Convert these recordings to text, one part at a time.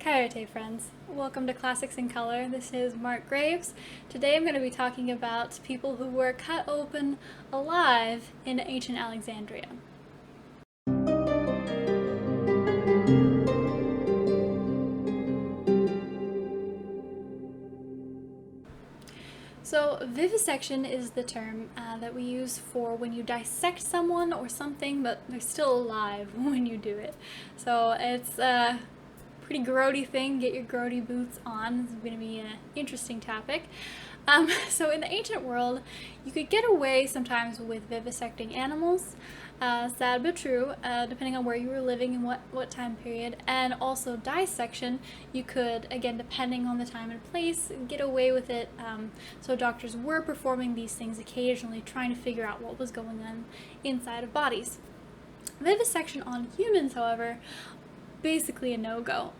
Karate friends, welcome to Classics in Color. This is Mark Graves. Today I'm going to be talking about people who were cut open alive in ancient Alexandria. So vivisection is the term that we use for when you dissect someone or something, but they're still alive when you do it. So it's pretty grody thing. Get your grody boots on. This is going to be an interesting topic. So in the ancient world, you could get away sometimes with vivisecting animals, sad but true, depending on where you were living and what time period, and also dissection. You could, again, depending on the time and place, get away with it. So doctors were performing these things occasionally, trying to figure out what was going on inside of bodies. Vivisection on humans, however, basically a no-go,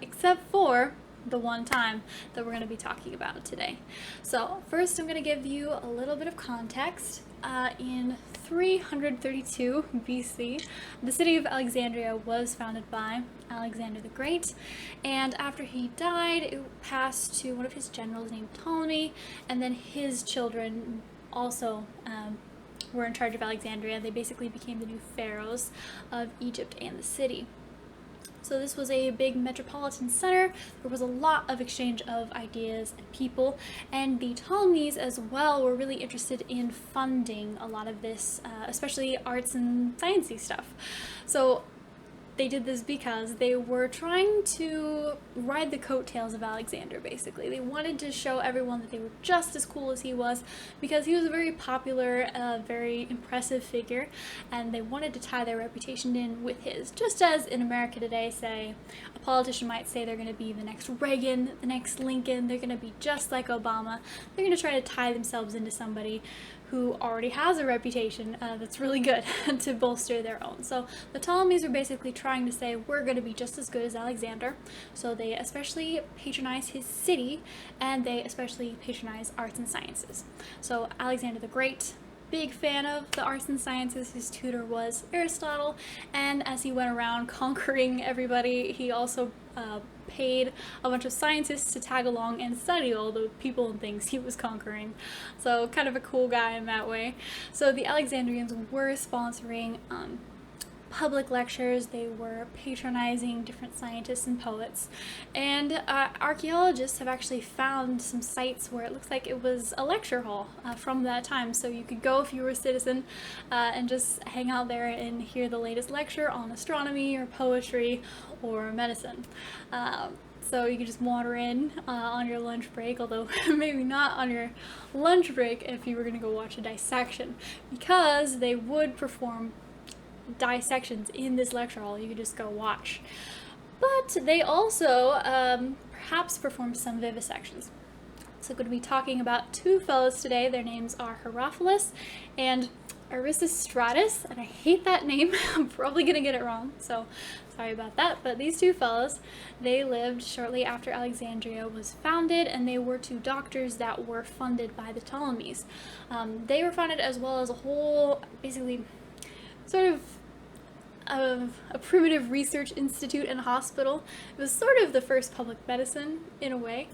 except for the one time that we're going to be talking about today. So first I'm going to give you a little bit of context. In 332 BC, the city of Alexandria was founded by Alexander the Great, and after he died, it passed to one of his generals named Ptolemy, and then his children also were in charge of Alexandria. They basically became the new pharaohs of Egypt and the city. So this was a big metropolitan center. There was a lot of exchange of ideas and people, and the Ptolemies as well were really interested in funding a lot of this, especially arts and sciencey stuff. So they did this because they were trying to ride the coattails of Alexander, basically. They wanted to show everyone that they were just as cool as he was, because he was a very popular, very impressive figure, and they wanted to tie their reputation in with his. Just as in America today, say, a politician might say they're going to be the next Reagan, the next Lincoln, they're going to be just like Obama. They're going to try to tie themselves into somebody who already has a reputation that's really good to bolster their own. So the Ptolemies are basically trying to say, we're going to be just as good as Alexander. So they especially patronize his city, and they especially patronize arts and sciences. So Alexander the Great, big fan of the arts and sciences. His tutor was Aristotle, and as he went around conquering everybody, he also paid a bunch of scientists to tag along and study all the people and things he was conquering. So kind of a cool guy in that way. So the Alexandrians were sponsoring public lectures, they were patronizing different scientists and poets, and archaeologists have actually found some sites where it looks like it was a lecture hall from that time. So you could go if you were a citizen and just hang out there and hear the latest lecture on astronomy or poetry or medicine. So you could just wander in on your lunch break, although maybe not on your lunch break if you were going to go watch a dissection, because they would perform dissections in this lecture hall. You could just go watch. But they also perhaps perform some vivisections. So I'm going to be talking about two fellows today. Their names are Herophilus and Erasistratus, and I hate that name. I'm probably going to get it wrong, so sorry about that. But these two fellows, they lived shortly after Alexandria was founded, and they were two doctors that were funded by the Ptolemies. They were funded as well as a whole, basically, sort of a primitive research institute and hospital. It was sort of the first public medicine in a way,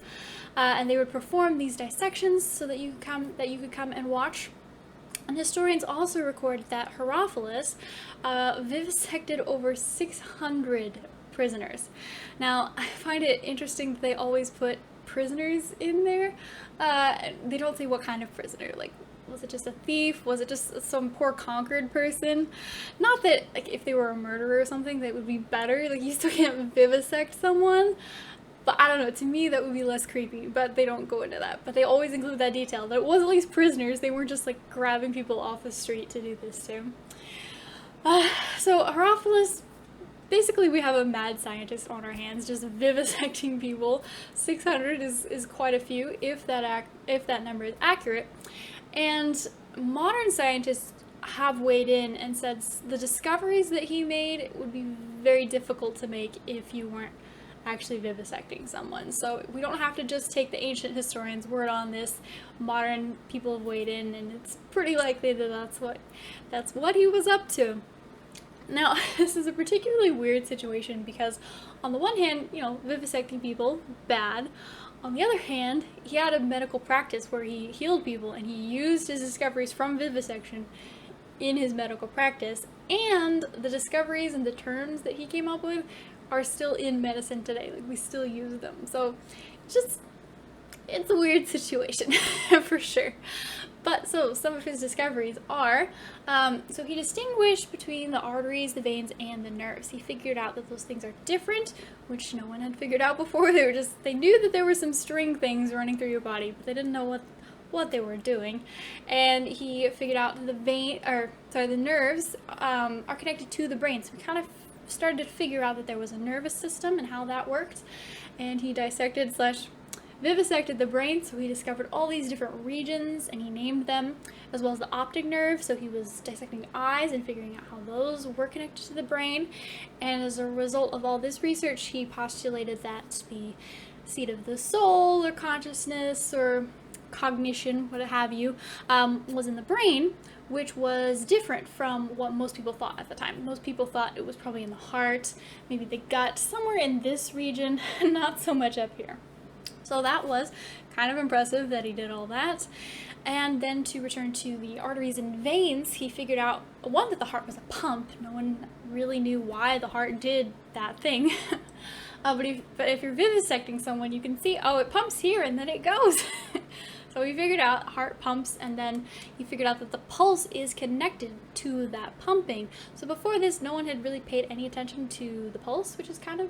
and they would perform these dissections so that you could come and watch. And historians also record that Herophilus vivisected over 600 prisoners. Now, I find it interesting that they always put prisoners in there. They don't say what kind of prisoner, like, was it just a thief? Was it just some poor conquered person? Not that, like, if they were a murderer or something, that would be better. Like, you still can't vivisect someone. But I don't know, to me that would be less creepy, but they don't go into that. But they always include that detail, that it was at least prisoners. They weren't just, like, grabbing people off the street to do this to. So Herophilus, basically we have a mad scientist on our hands just vivisecting people. 600 is quite a few, if that number is accurate. And modern scientists have weighed in and said the discoveries that he made would be very difficult to make if you weren't actually vivisecting someone. So we don't have to just take the ancient historians' word on this. Modern people have weighed in, and it's pretty likely that that's what he was up to. Now, this is a particularly weird situation because on the one hand, vivisecting people, bad. On the other hand, he had a medical practice where he healed people and he used his discoveries from vivisection in his medical practice, and the discoveries and the terms that he came up with are still in medicine today. Like, we still use them. So it's a weird situation for sure. But so some of his discoveries are, so he distinguished between the arteries, the veins, and the nerves. He figured out that those things are different, which no one had figured out before. They knew that there were some string things running through your body, but they didn't know what they were doing. And he figured out that the nerves are connected to the brain. So we kind of started to figure out that there was a nervous system and how that worked. And he dissected / vivisected the brain, so he discovered all these different regions and he named them, as well as the optic nerve. So he was dissecting eyes and figuring out how those were connected to the brain. And as a result of all this research, he postulated that the seat of the soul or consciousness or cognition, what have you, was in the brain, which was different from what most people thought at the time. Most people thought it was probably in the heart, maybe the gut, somewhere in this region, not so much up here. So that was kind of impressive that he did all that. And then to return to the arteries and veins, he figured out, one, that the heart was a pump. No one really knew why the heart did that thing. But if you're vivisecting someone, you can see, oh, it pumps here and then it goes. So he figured out heart pumps, and then he figured out that the pulse is connected to that pumping. So before this, no one had really paid any attention to the pulse, which is kind of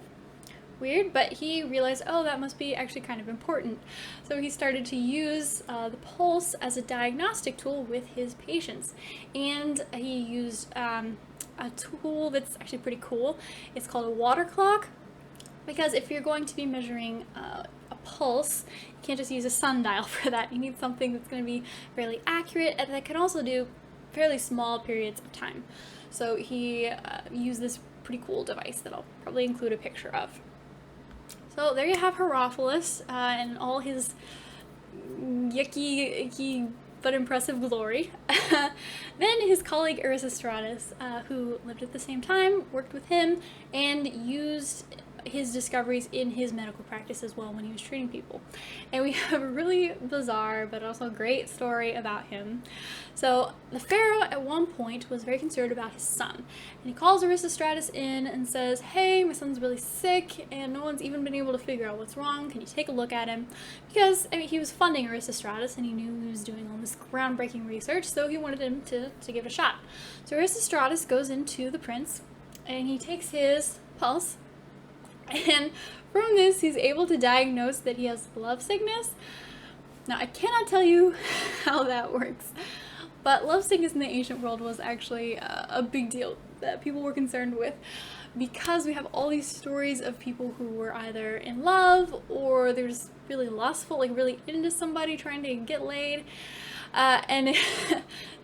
weird, but he realized, oh, that must be actually kind of important. So he started to use the pulse as a diagnostic tool with his patients. And he used a tool that's actually pretty cool. It's called a water clock, because if you're going to be measuring a pulse, you can't just use a sundial for that. You need something that's going to be fairly accurate and that can also do fairly small periods of time. So he used this pretty cool device that I'll probably include a picture of. So there you have Herophilus and all his yucky, icky, but impressive glory. Then his colleague Erasistratus, who lived at the same time, worked with him and used his discoveries in his medical practice as well when he was treating people. And we have a really bizarre but also great story about him. So the Pharaoh at one point was very concerned about his son, and he calls Erasistratus in and says, hey, my son's really sick and no one's even been able to figure out what's wrong. Can you take a look at him? Because he was funding Erasistratus and he knew he was doing all this groundbreaking research, so he wanted him to give it a shot. So Erasistratus goes into the prince and he takes his pulse. And from this, he's able to diagnose that he has love sickness. Now, I cannot tell you how that works, but love sickness in the ancient world was actually a big deal that people were concerned with, because we have all these stories of people who were either in love or they're just really lustful, like really into somebody, trying to get laid.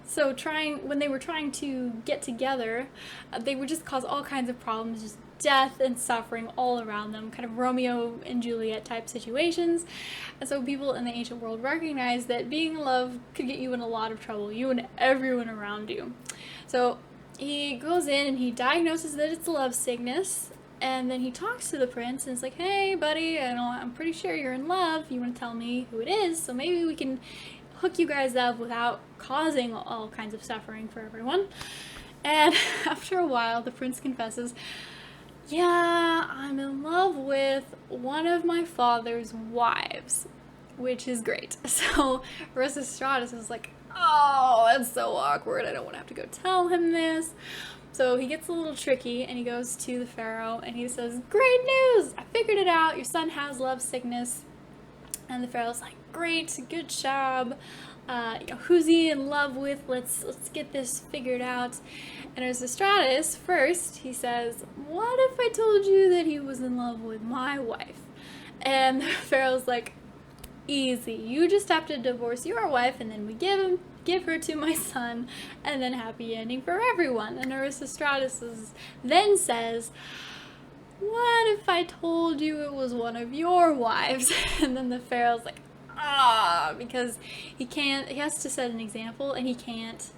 So when they were trying to get together, they would just cause all kinds of problems, just death and suffering all around them, kind of Romeo and Juliet type situations. And so people in the ancient world recognized that being in love could get you in a lot of trouble, you and everyone around you. So he goes in and he diagnoses that it's love sickness, and then he talks to the prince and is like, hey buddy, I'm pretty sure you're in love, you want to tell me who it is, so maybe we can hook you guys up without causing all kinds of suffering for everyone. And after a while, the prince confesses, yeah, I'm in love with one of my father's wives, which is great. So Erasistratus is like, oh, that's so awkward, I don't want to have to go tell him this. So he gets a little tricky and he goes to the Pharaoh and he says, great news, I figured it out, your son has love sickness. And the Pharaoh's like, great, good job. Who's he in love with? Let's get this figured out. And Erasistratus, first, he says, what if I told you that he was in love with my wife? And the Pharaoh's like, easy. You just have to divorce your wife and then we give her to my son, and then happy ending for everyone. And Erasistratus then says, what if I told you it was one of your wives? And then the Pharaoh's like, because he has to set an example and he can't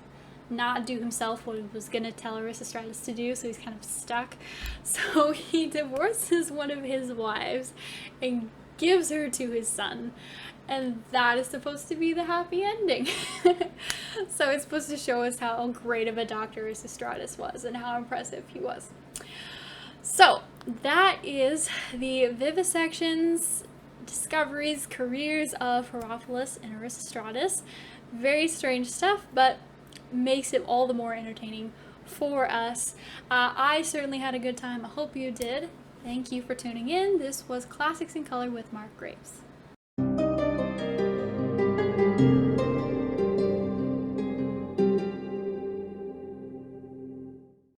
not do himself what he was going to tell Erasistratus to do, so he's kind of stuck. So he divorces one of his wives and gives her to his son. And that is supposed to be the happy ending. So it's supposed to show us how great of a doctor Erasistratus was and how impressive he was. So that is the vivisections, discoveries, careers of Herophilus and Erasistratus. Very strange stuff, but makes it all the more entertaining for us. I certainly had a good time. I hope you did. Thank you for tuning in. This was Classics in Color with Mark Graves.